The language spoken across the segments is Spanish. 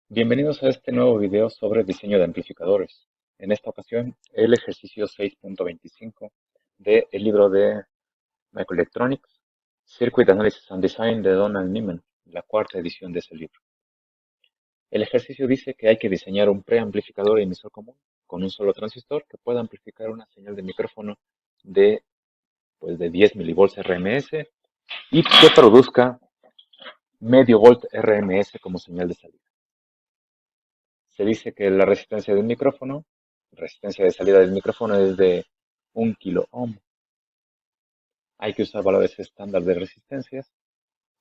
Bienvenidos a este nuevo video sobre diseño de amplificadores. En esta ocasión, el ejercicio 6.25 del libro de Microelectronics, Circuit Analysis and Design de Donald Niemann, la cuarta edición de ese libro. El ejercicio dice que hay que diseñar un preamplificador emisor común con un solo transistor que pueda amplificar una señal de micrófono de 10 milivolts RMS y que produzca medio volt RMS como señal de salida. Se dice que la resistencia de salida del micrófono es de 1 kilo ohm. Hay que usar valores estándar de resistencias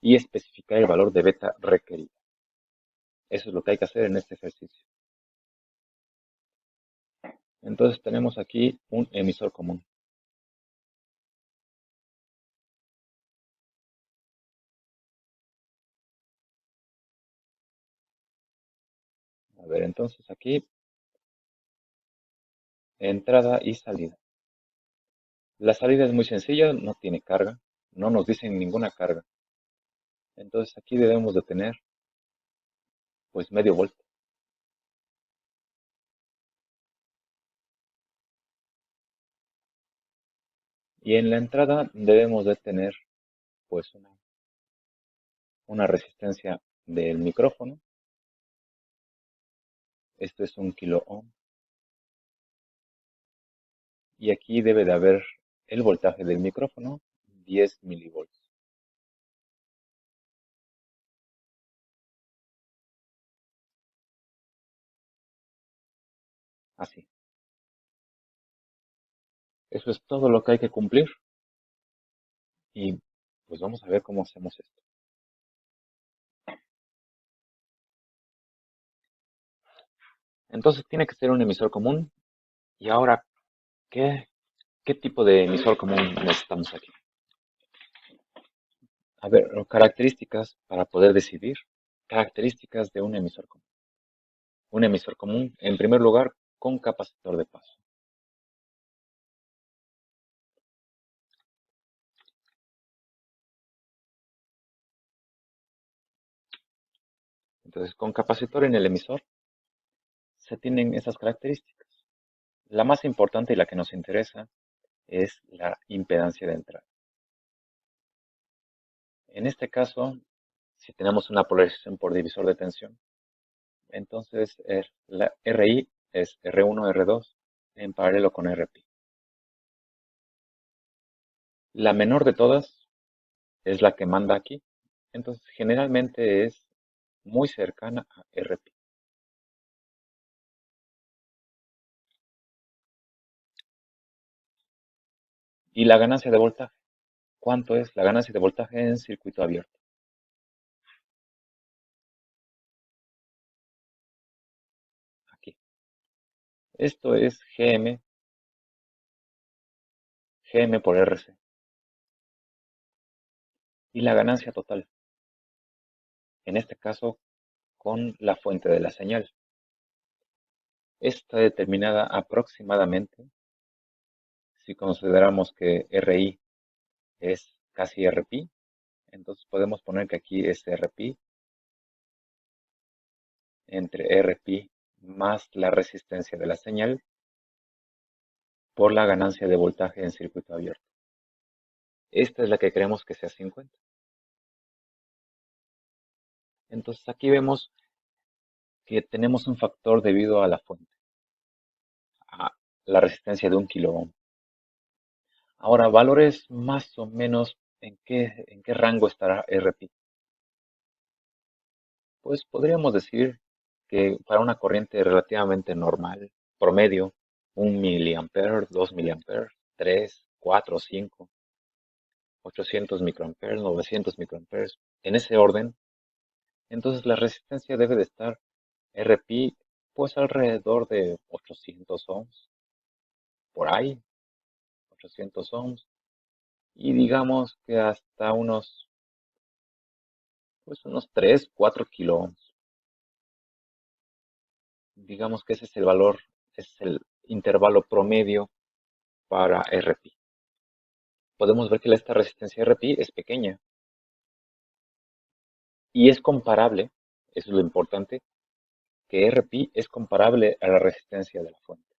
y especificar el valor de beta requerido. Eso es lo que hay que hacer en este ejercicio. Entonces tenemos aquí un emisor común. A ver, entonces aquí entrada y salida. La salida es muy sencilla, no tiene carga, no nos dicen ninguna carga. Entonces aquí debemos de tener pues medio volt. Y en la entrada debemos de tener pues una resistencia del micrófono. Esto es 1 kilo ohm. Y aquí debe de haber el voltaje del micrófono, 10 milivolts. Así. Eso es todo lo que hay que cumplir. Y pues vamos a ver cómo hacemos esto. Entonces tiene que ser un emisor común. Y ahora, ¿qué tipo de emisor común necesitamos aquí? A ver, características para poder decidir. Características de un emisor común. Un emisor común, en primer lugar, con capacitor de paso. Entonces, con capacitor en el emisor se tienen esas características. La más importante y la que nos interesa es la impedancia de entrada. En este caso, si tenemos una polarización por divisor de tensión, entonces la RI es R1, R2 en paralelo con RP. La menor de todas es la que manda aquí, entonces generalmente es muy cercana a RP. Y la ganancia de voltaje, ¿cuánto es la ganancia de voltaje en circuito abierto? Aquí. Esto es GM por RC. Y la ganancia total, en este caso con la fuente de la señal. Está determinada aproximadamente, si consideramos que RI es casi RP, entonces podemos poner que aquí es RP entre RP más la resistencia de la señal por la ganancia de voltaje en circuito abierto. Esta es la que queremos que sea 50. Entonces aquí vemos que tenemos un factor debido a la fuente, a la resistencia de 1 kilo ohm. Ahora, valores más o menos en qué rango estará RP. Pues podríamos decir que para una corriente relativamente normal, promedio, 1 miliamperes, 2 miliamperes, 3, 4, 5, 800 microamperes, 900 microamperes, en ese orden, entonces la resistencia debe de estar RP pues alrededor de 800 ohms, por ahí, 800 ohms, y digamos que hasta unos 3, 4 kilo ohms. Digamos que ese es el valor, es el intervalo promedio para RP. Podemos ver que esta resistencia RP es pequeña y es comparable, eso es lo importante, que Rpi es comparable a la resistencia de la fuente.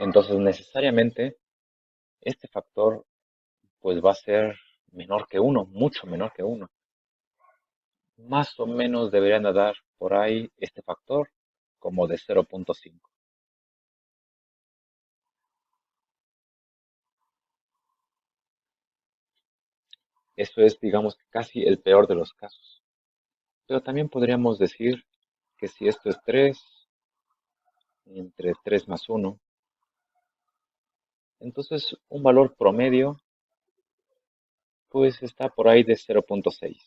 Entonces, necesariamente, este factor pues va a ser menor que uno, mucho menor que uno. Más o menos deberían de dar por ahí este factor como de 0.5. Eso es, digamos, casi el peor de los casos. Pero también podríamos decir que si esto es 3 entre 3 más 1, entonces un valor promedio pues está por ahí de 0.6.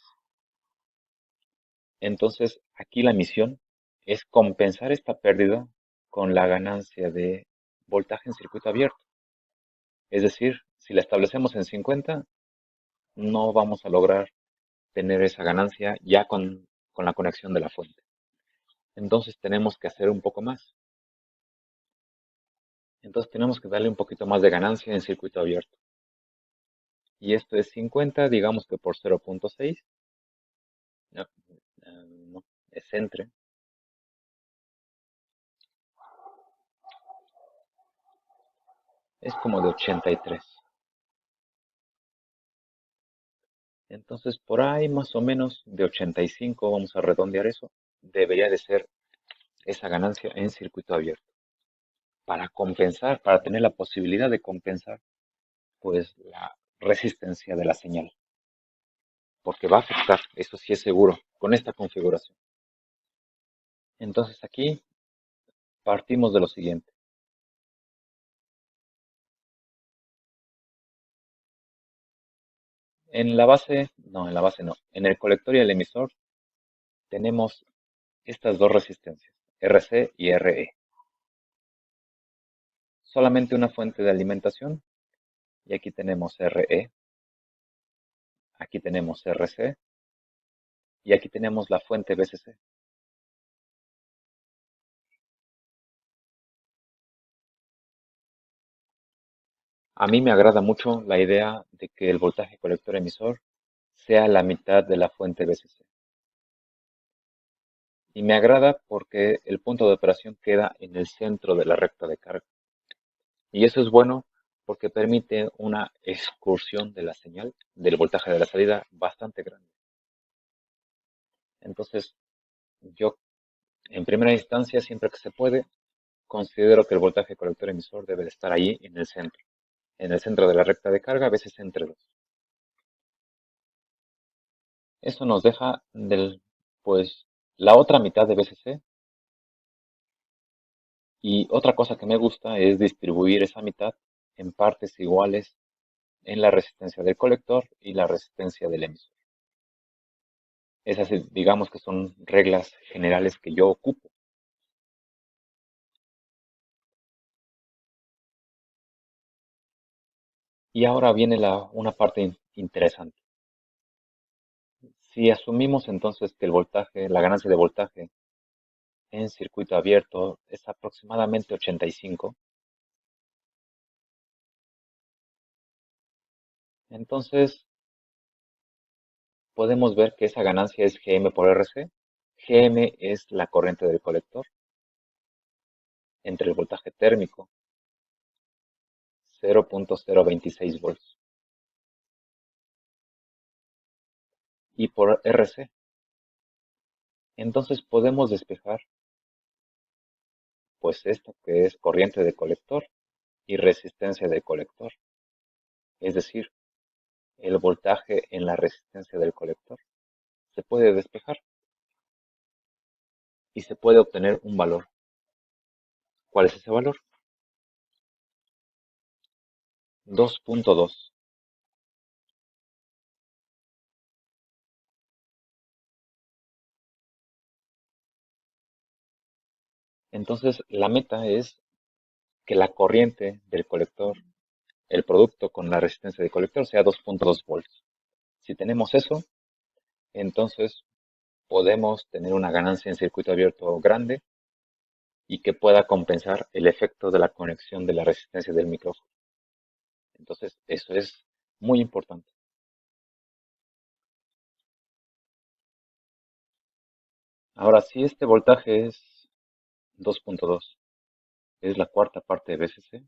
Entonces aquí la misión es compensar esta pérdida con la ganancia de voltaje en circuito abierto. Es decir, si la establecemos en 50, no vamos a lograr tener esa ganancia ya con la conexión de la fuente. Entonces tenemos que hacer un poco más. Entonces tenemos que darle un poquito más de ganancia en circuito abierto. Y esto es 50, digamos que por 0.6. No, no, es entre. Es como de 83. Entonces por ahí más o menos de 85, vamos a redondear eso, debería de ser esa ganancia en circuito abierto. Para compensar, para tener la posibilidad de compensar pues la resistencia de la señal. Porque va a afectar, eso sí es seguro, con esta configuración. Entonces aquí partimos de lo siguiente. En la base no, en el colector y el emisor tenemos estas dos resistencias, RC y RE. Solamente una fuente de alimentación y aquí tenemos RE, aquí tenemos RC y aquí tenemos la fuente BCC. A mí me agrada mucho la idea de que el voltaje colector emisor sea la mitad de la fuente BCC. Y me agrada porque el punto de operación queda en el centro de la recta de carga. Y eso es bueno porque permite una excursión de la señal del voltaje de la salida bastante grande. Entonces, yo en primera instancia, siempre que se puede, considero que el voltaje colector emisor debe de estar ahí en el centro de la recta de carga, a veces entre dos. Eso nos deja pues, la otra mitad de BCC. Y otra cosa que me gusta es distribuir esa mitad en partes iguales en la resistencia del colector y la resistencia del emisor. Esas, digamos que son reglas generales que yo ocupo. Y ahora viene una parte interesante. Si asumimos entonces que el voltaje, la ganancia de voltaje en circuito abierto es aproximadamente 85, entonces podemos ver que esa ganancia es Gm por Rc. Gm es la corriente del colector entre el voltaje térmico 0.026 volts y por Rc. Entonces podemos despejar pues esto que es corriente de colector y resistencia de colector, es decir, el voltaje en la resistencia del colector se puede despejar y se puede obtener un valor. ¿Cuál es ese valor? 2.2. Entonces la meta es que la corriente del colector, el producto con la resistencia del colector sea 2.2 volts. Si tenemos eso, entonces podemos tener una ganancia en circuito abierto grande y que pueda compensar el efecto de la conexión de la resistencia del micrófono. Entonces, eso es muy importante. Ahora, si este voltaje es 2.2, es la cuarta parte de VCC,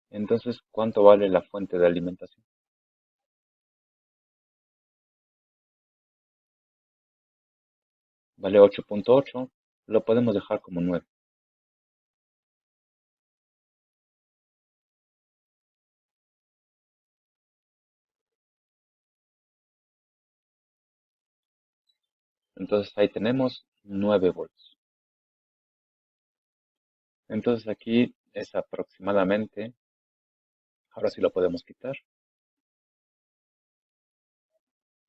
entonces, ¿cuánto vale la fuente de alimentación? Vale 8.8, lo podemos dejar como 9. Entonces ahí tenemos 9 volts. Entonces aquí es aproximadamente, ahora sí lo podemos quitar,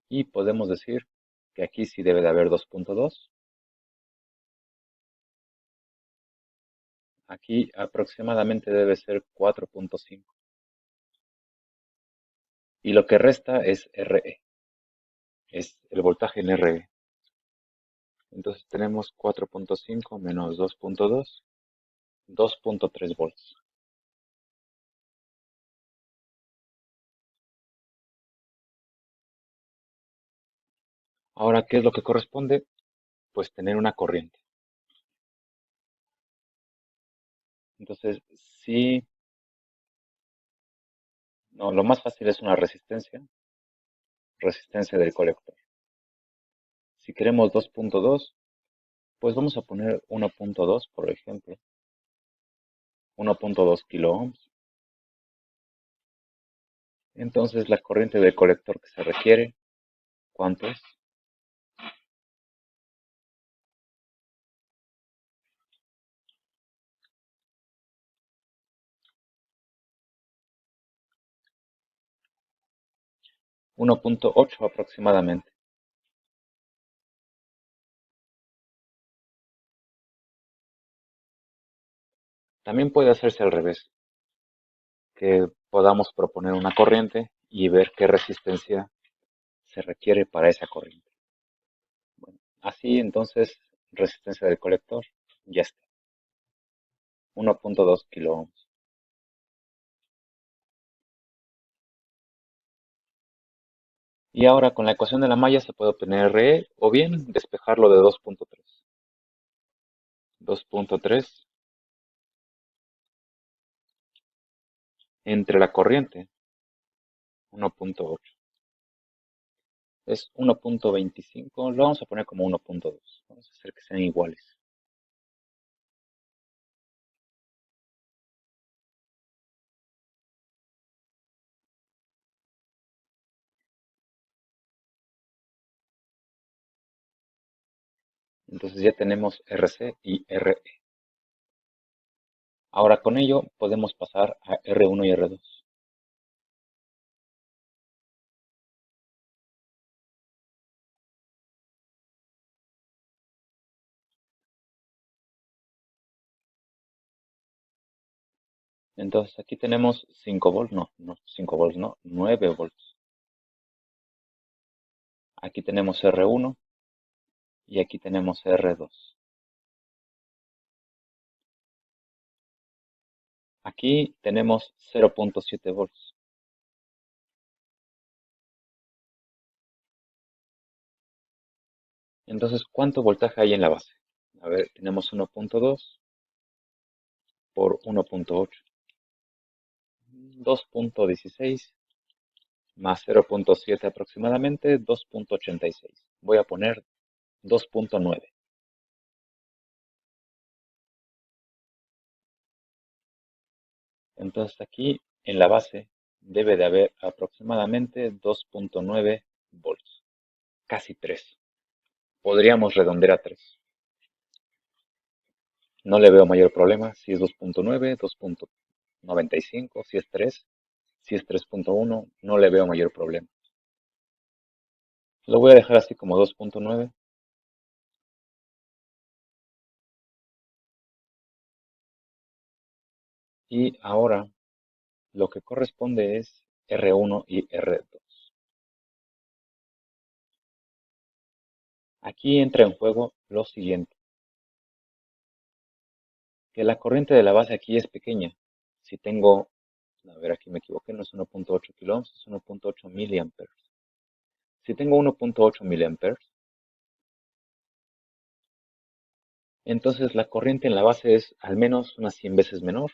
y podemos decir que aquí sí debe de haber 2.2. Aquí aproximadamente debe ser 4.5. Y lo que resta es RE, es el voltaje en RE. Entonces tenemos 4.5 menos 2.2, 2.3 volts. Ahora, ¿qué es lo que corresponde? Pues tener una corriente. Entonces, sí, no, lo más fácil es una resistencia del colector. Si queremos 2.2, pues vamos a poner 1.2, por ejemplo, 1.2 kilo ohms. Entonces, la corriente del colector que se requiere, ¿cuánto es? 1.8 aproximadamente. También puede hacerse al revés, que podamos proponer una corriente y ver qué resistencia se requiere para esa corriente. Bueno, así entonces, resistencia del colector, ya está, 1.2 kilo ohms. Y ahora con la ecuación de la malla se puede obtener RE o bien despejarlo de 2.3. 2.3 entre la corriente, 1.8. Es 1.25, lo vamos a poner como 1.2. Vamos a hacer que sean iguales. Entonces ya tenemos RC y RE. Ahora con ello podemos pasar a R1 y R2. Entonces aquí tenemos 5 volts, no, 5 volts no, 9 volts. Aquí tenemos R1 y aquí tenemos R2. Aquí tenemos 0.7 volts. Entonces, ¿cuánto voltaje hay en la base? A ver, tenemos 1.2 por 1.8. 2.16 más 0.7 aproximadamente, 2.86. Voy a poner 2.9. Entonces aquí en la base debe de haber aproximadamente 2.9 volts, casi 3. Podríamos redondear a 3. No le veo mayor problema si es 2.9, 2.95, si es 3, si es 3.1, no le veo mayor problema. Lo voy a dejar así como 2.9 y ahora lo que corresponde es R1 y R2. Aquí entra en juego lo siguiente, que la corriente de la base aquí es pequeña. Si tengo, a ver aquí me equivoqué, no es 1.8 kilo ohms, es 1.8 miliamperes. Si tengo 1.8 miliamperes, entonces la corriente en la base es al menos unas 100 veces menor,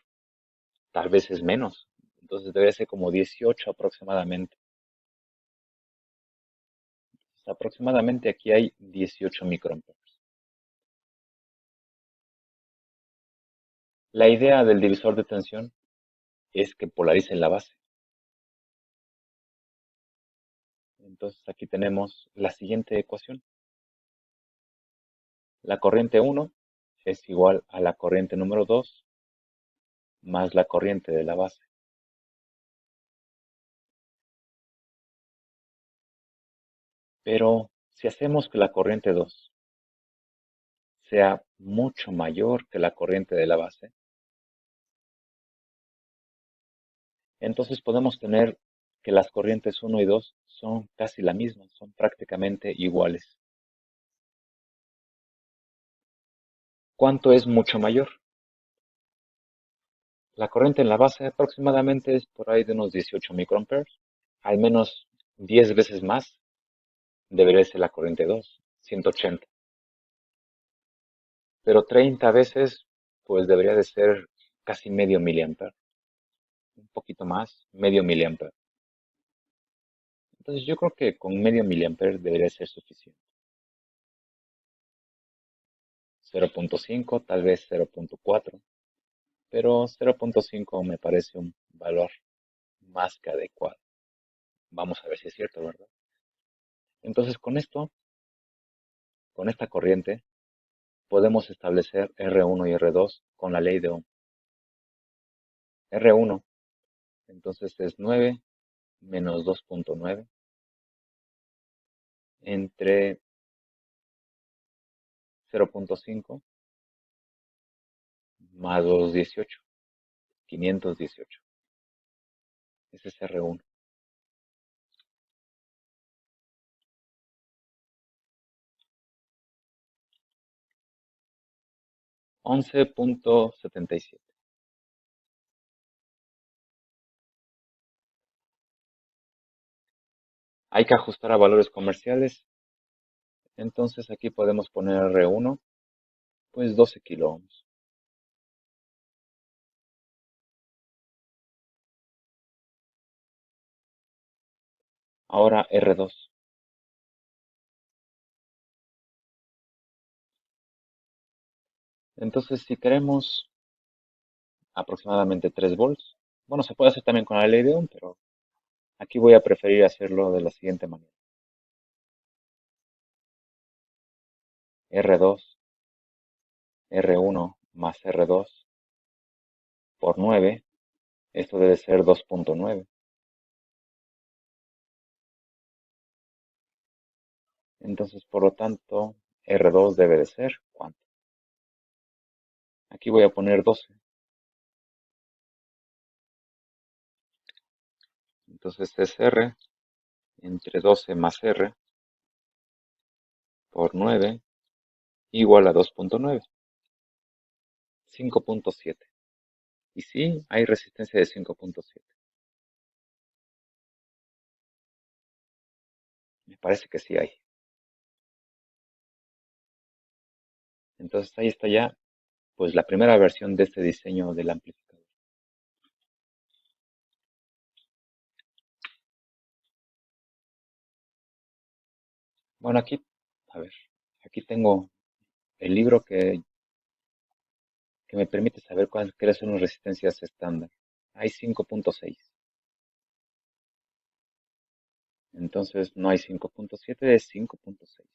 tal vez es menos. Entonces debe ser como 18 aproximadamente. Aproximadamente aquí hay 18 microamperes. La idea del divisor de tensión es que polarice la base. Entonces aquí tenemos la siguiente ecuación. La corriente 1 es igual a la corriente número 2 más la corriente de la base. Pero si hacemos que la corriente 2 sea mucho mayor que la corriente de la base, entonces podemos tener que las corrientes 1 y 2 son casi la misma, son prácticamente iguales. ¿Cuánto es mucho mayor? La corriente en la base aproximadamente es por ahí de unos 18 microamperes. Al menos 10 veces más debería ser la corriente 2, 180. Pero 30 veces, pues debería de ser casi medio miliamper. Un poquito más, medio miliamper. Entonces yo creo que con medio miliamper debería ser suficiente. 0.5, tal vez 0.4, pero 0.5 me parece un valor más que adecuado. Vamos a ver si es cierto, ¿verdad? Entonces con esto, con esta corriente, podemos establecer R1 y R2 con la ley de Ohm. R1, entonces es 9 menos 2.9 entre 0.5 más 218, 518. Ese es R1. 11.77. Hay que ajustar a valores comerciales. Entonces aquí podemos poner R1, pues 12 kilo ohms. Ahora R2. Entonces si queremos aproximadamente 3 volts, bueno, se puede hacer también con la ley de Ohm, pero aquí voy a preferir hacerlo de la siguiente manera. R2, R1 más R2 por 9, esto debe ser 2.9. Entonces, por lo tanto, R2 debe de ser, ¿cuánto? Aquí voy a poner 12. Entonces es R entre 12 más R por 9 igual a 2.9, 5.7. Y sí, hay resistencia de 5.7. Me parece que sí hay. Entonces ahí está ya, pues la primera versión de este diseño del amplificador. Bueno, aquí, a ver, aquí tengo el libro que me permite saber cuáles son las resistencias estándar. Hay 5.6. Entonces no hay 5.7, es 5.6.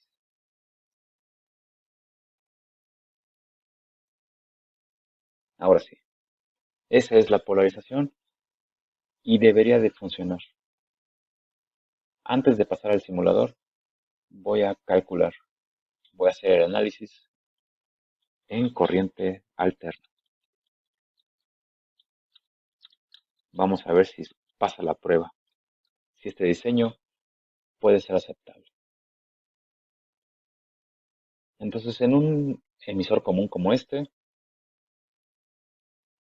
Ahora sí, esa es la polarización y debería de funcionar. Antes de pasar al simulador, voy a calcular, voy a hacer el análisis en corriente alterna. Vamos a ver si pasa la prueba, si este diseño puede ser aceptable. Entonces, en un emisor común como este,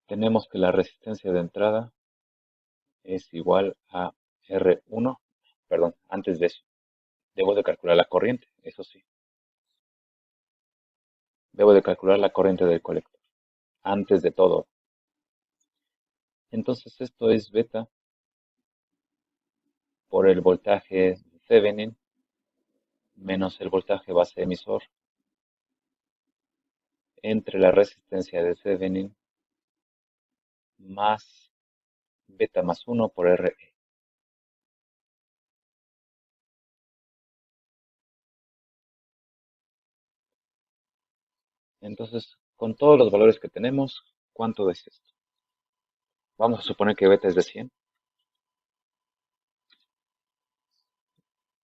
tenemos que la resistencia de entrada es igual a R1, perdón, antes de eso. Debo de calcular la corriente, eso sí. Debo de calcular la corriente del colector, antes de todo. Entonces esto es beta por el voltaje Thevenin menos el voltaje base emisor entre la resistencia de Thevenin más beta más 1 por Re. Entonces, con todos los valores que tenemos, ¿cuánto es esto? Vamos a suponer que beta es de 100.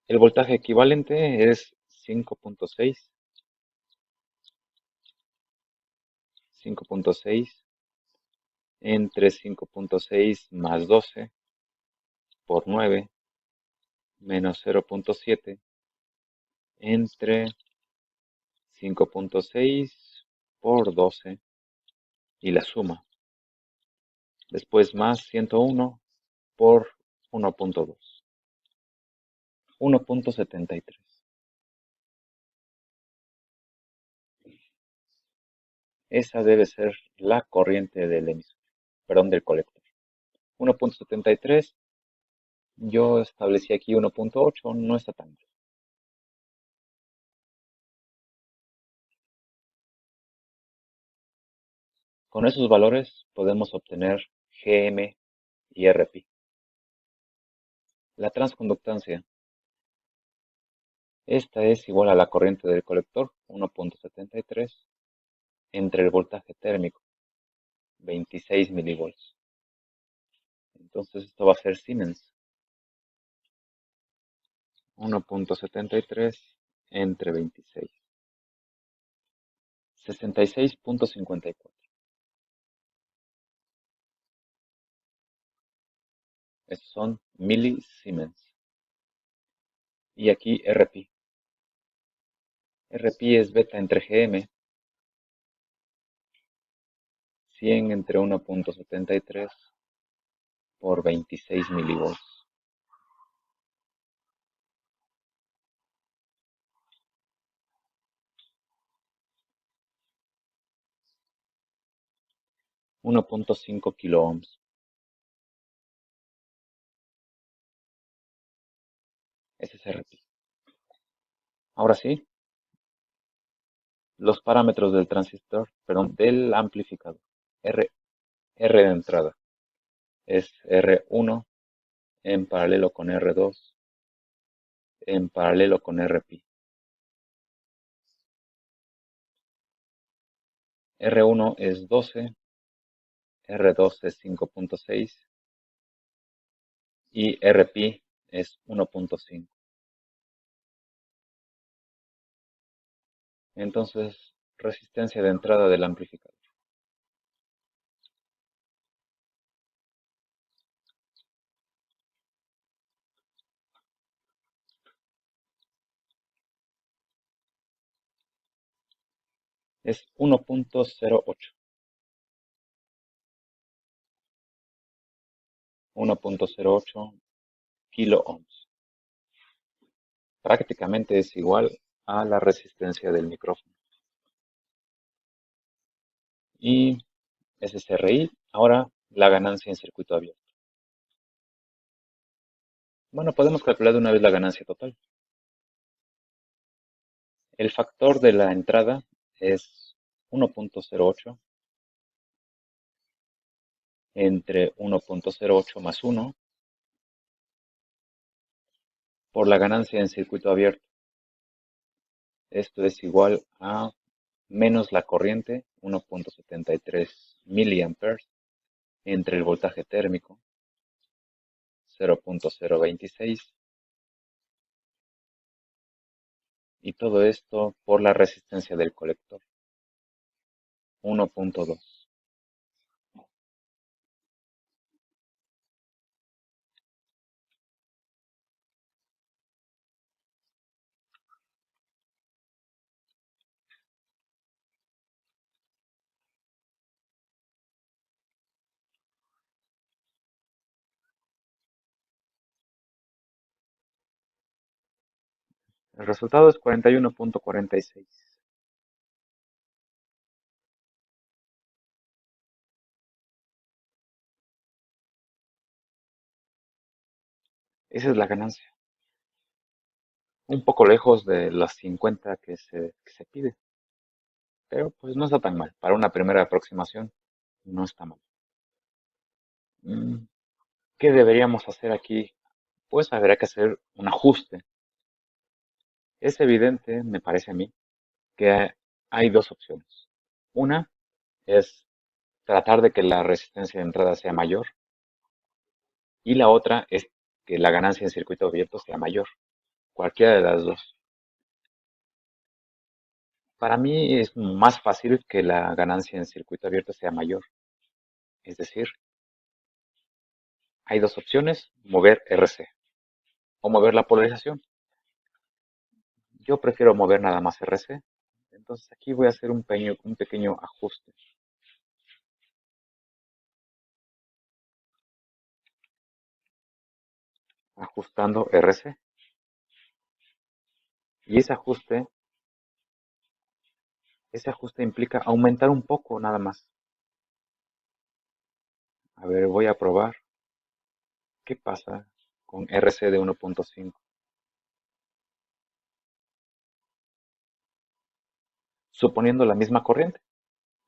El voltaje equivalente es 5.6, 5.6 entre 5.6 más 12 por 9 menos 0.7 entre 5.6 por 12 y la suma. Después más 101 por 1.2. 1.73. Esa debe ser la corriente del emisor, perdón, del colector. 1.73, yo establecí aquí 1.8, no está tan mal. Con esos valores podemos obtener Gm y Rp. La transconductancia, esta es igual a la corriente del colector, 1.73, entre el voltaje térmico, 26 milivolts. Entonces esto va a ser Siemens. 1.73 entre 26. 66.54. Estos son milisiemens. Y aquí Rp. Rp es beta entre Gm. 100 entre 1.73 por 26 milivolts. 1.5 kilo ohms. Ese es Rp. Ahora sí, los parámetros del transistor, perdón, del amplificador. R de entrada es R1 en paralelo con R2 en paralelo con Rp. R1 es 12, R2 es 5.6 y Rp es 1.5. Entonces, resistencia de entrada del amplificador es 1.08. 1.08 kilo ohms. Prácticamente es igual a la resistencia del micrófono. Y ese es RI. Ahora la ganancia en circuito abierto. Bueno, podemos calcular de una vez la ganancia total. El factor de la entrada es 1.08 entre 1.08 más 1 por la ganancia en circuito abierto. Esto es igual a menos la corriente, 1.73 miliamperes, entre el voltaje térmico, 0.026, y todo esto por la resistencia del colector, 1.2. El resultado es 41.46. Esa es la ganancia. Un poco lejos de las 50 que se pide, pero pues no está tan mal. Para una primera aproximación, no está mal. Mm, ¿Qué deberíamos hacer aquí? Pues habría que hacer un ajuste. Es evidente, me parece a mí, que hay dos opciones. Una es tratar de que la resistencia de entrada sea mayor y la otra es que la ganancia en circuito abierto sea mayor. Cualquiera de las dos. Para mí es más fácil que la ganancia en circuito abierto sea mayor. Es decir, hay dos opciones, mover RC o mover la polarización. Yo prefiero mover nada más RC. Entonces aquí voy a hacer un pequeño ajuste. Ajustando RC. Y ese ajuste implica aumentar un poco nada más. A ver, voy a probar qué pasa con RC de 1.5. Suponiendo la misma corriente.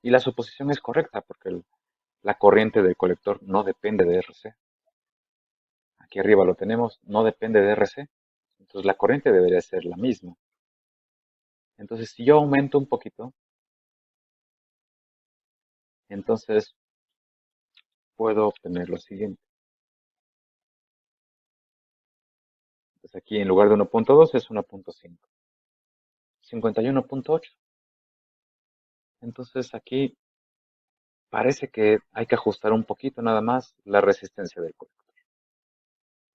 Y la suposición es correcta porque la corriente del colector no depende de RC. Aquí arriba lo tenemos, no depende de RC. Entonces la corriente debería ser la misma. Entonces si yo aumento un poquito, entonces puedo obtener lo siguiente. Entonces aquí en lugar de 1.2 es 1.5. 51.8. Entonces aquí parece que hay que ajustar un poquito nada más la resistencia del colector.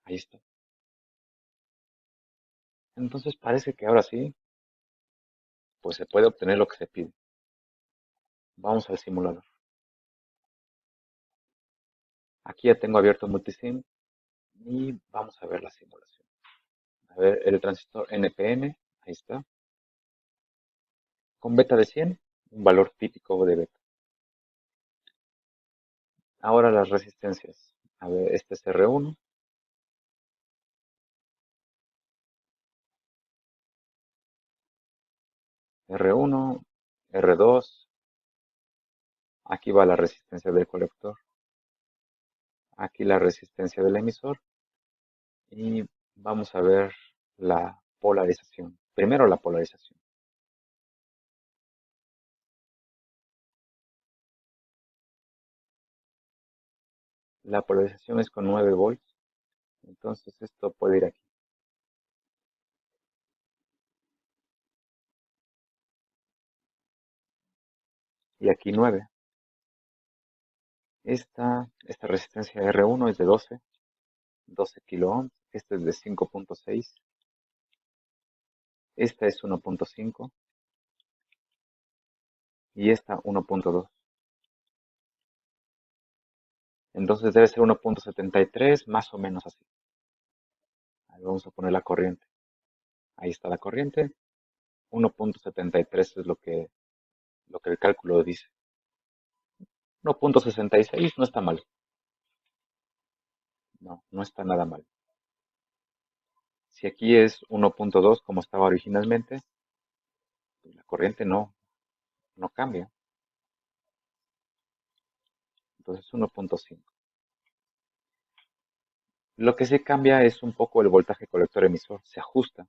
Ahí está. Entonces parece que ahora sí, pues se puede obtener lo que se pide. Vamos al simulador. Aquí ya tengo abierto Multisim y vamos a ver la simulación. A ver, el transistor NPN, ahí está. Con beta de 100, un valor típico de beta. Ahora las resistencias. A ver, este es R1, R1, R2. Aquí va la resistencia del colector. Aquí la resistencia del emisor. Y vamos a ver la polarización. Primero la polarización. La polarización es con 9 volts. Entonces esto puede ir aquí. Y aquí 9. Esta resistencia R1 es de 12 kilo ohms. Esta es de 5.6. Esta es 1.5 y esta 1.2. Entonces debe ser 1.73, más o menos así. Ahí vamos a poner la corriente. Ahí está la corriente. 1.73 es lo que el cálculo dice. 1.66 no está mal. No, no está nada mal. Si aquí es 1.2 como estaba originalmente, pues la corriente no cambia. Entonces 1.5. Lo que sí cambia es un poco el voltaje colector emisor. Se ajusta.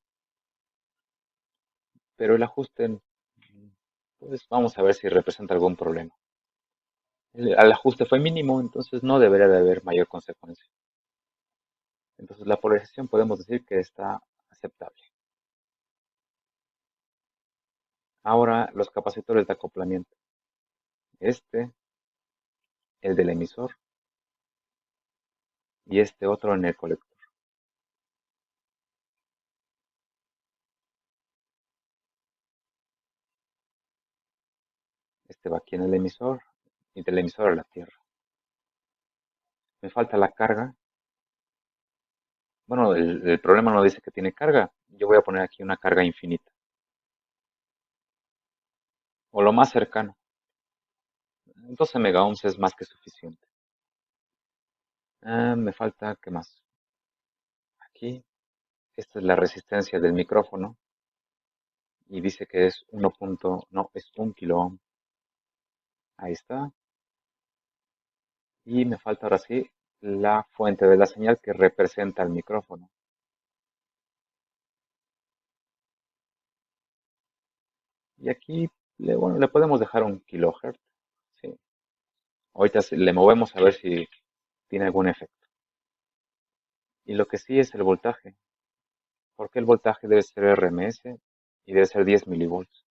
Pero el ajuste, pues vamos a ver si representa algún problema. El ajuste fue mínimo, entonces no debería de haber mayor consecuencia. Entonces la polarización podemos decir que está aceptable. Ahora los capacitores de acoplamiento. Este, el del emisor y este otro en el colector. Este va aquí en el emisor y del emisor a la tierra. Me falta la carga. Bueno, el problema no dice que tiene carga. Yo voy a poner aquí una carga infinita, o lo más cercano. 12 megaohms es más que suficiente. Me falta, ¿qué más? Aquí, esta es la resistencia del micrófono y dice que es 1. No, es 1 kilo ohm. Ahí está. Y me falta ahora sí la fuente de la señal que representa el micrófono. Y aquí, bueno, le podemos dejar 1 kHz. Sí. Ahorita le movemos a ver si tiene algún efecto. Y lo que sí es el voltaje, porque el voltaje debe ser RMS y debe ser 10 milivolts.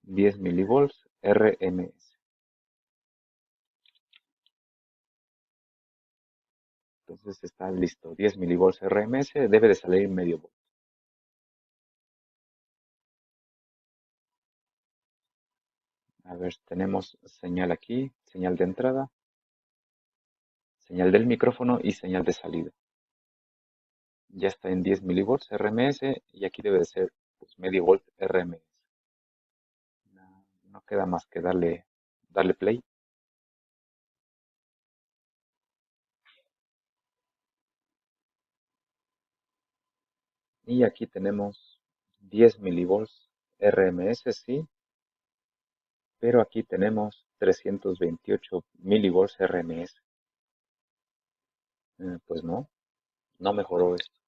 10 milivolts RMS. Entonces está listo. 10 milivolts RMS debe de salir medio volt. A ver, tenemos señal aquí, señal de entrada, señal del micrófono y señal de salida. Ya está en 10 milivolts RMS y aquí debe de ser pues, medio volt RMS. No, no queda más que darle play. Y aquí tenemos 10 milivolts RMS, sí, pero aquí tenemos 328 milivolts RMS. Pues no mejoró esto.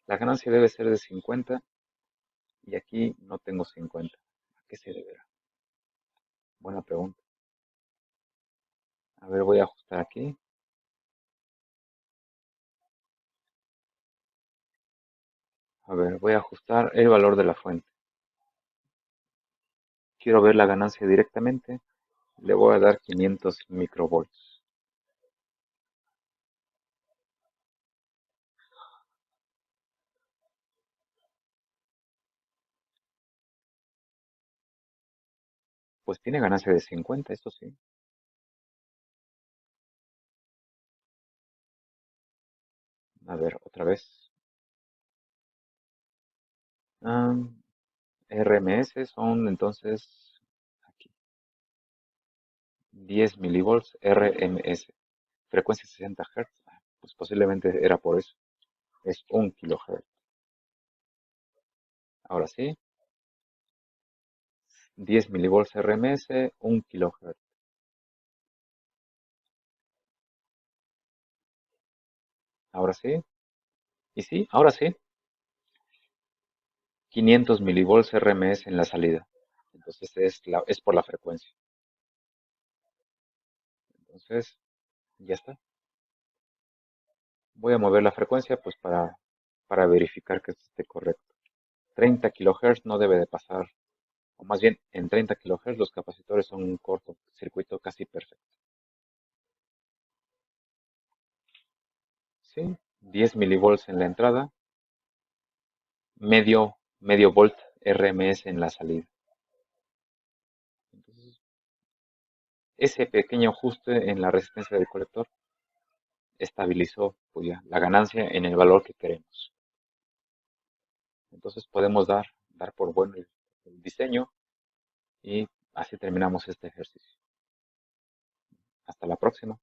La ganancia debe ser de 50 y aquí no tengo 50. ¿A qué se deberá? Buena pregunta. A ver, voy a ajustar aquí. A ver, voy a ajustar el valor de la fuente. Quiero ver la ganancia directamente. Le voy a dar 500 microvolts. Pues tiene ganancia de 50, esto sí. A ver, otra vez. Ah, RMS son entonces aquí 10 milivolts RMS. Frecuencia 60 Hz. Pues posiblemente era por eso. Es 1 kHz. Ahora sí, 10 milivolts RMS, 1 kHz. Ahora sí, y sí, ahora sí, 500 milivolts RMS en la salida. Entonces es por la frecuencia. Entonces, ya está. Voy a mover la frecuencia pues para verificar que esto esté correcto. 30 kHz no debe de pasar, o más bien en 30 kHz los capacitores son un cortocircuito casi perfecto. Sí, 10 milivolts en la entrada, medio volt RMS en la salida. Entonces, ese pequeño ajuste en la resistencia del colector estabilizó pues ya, la ganancia en el valor que queremos. Entonces podemos dar por bueno el diseño y así terminamos este ejercicio. Hasta la próxima.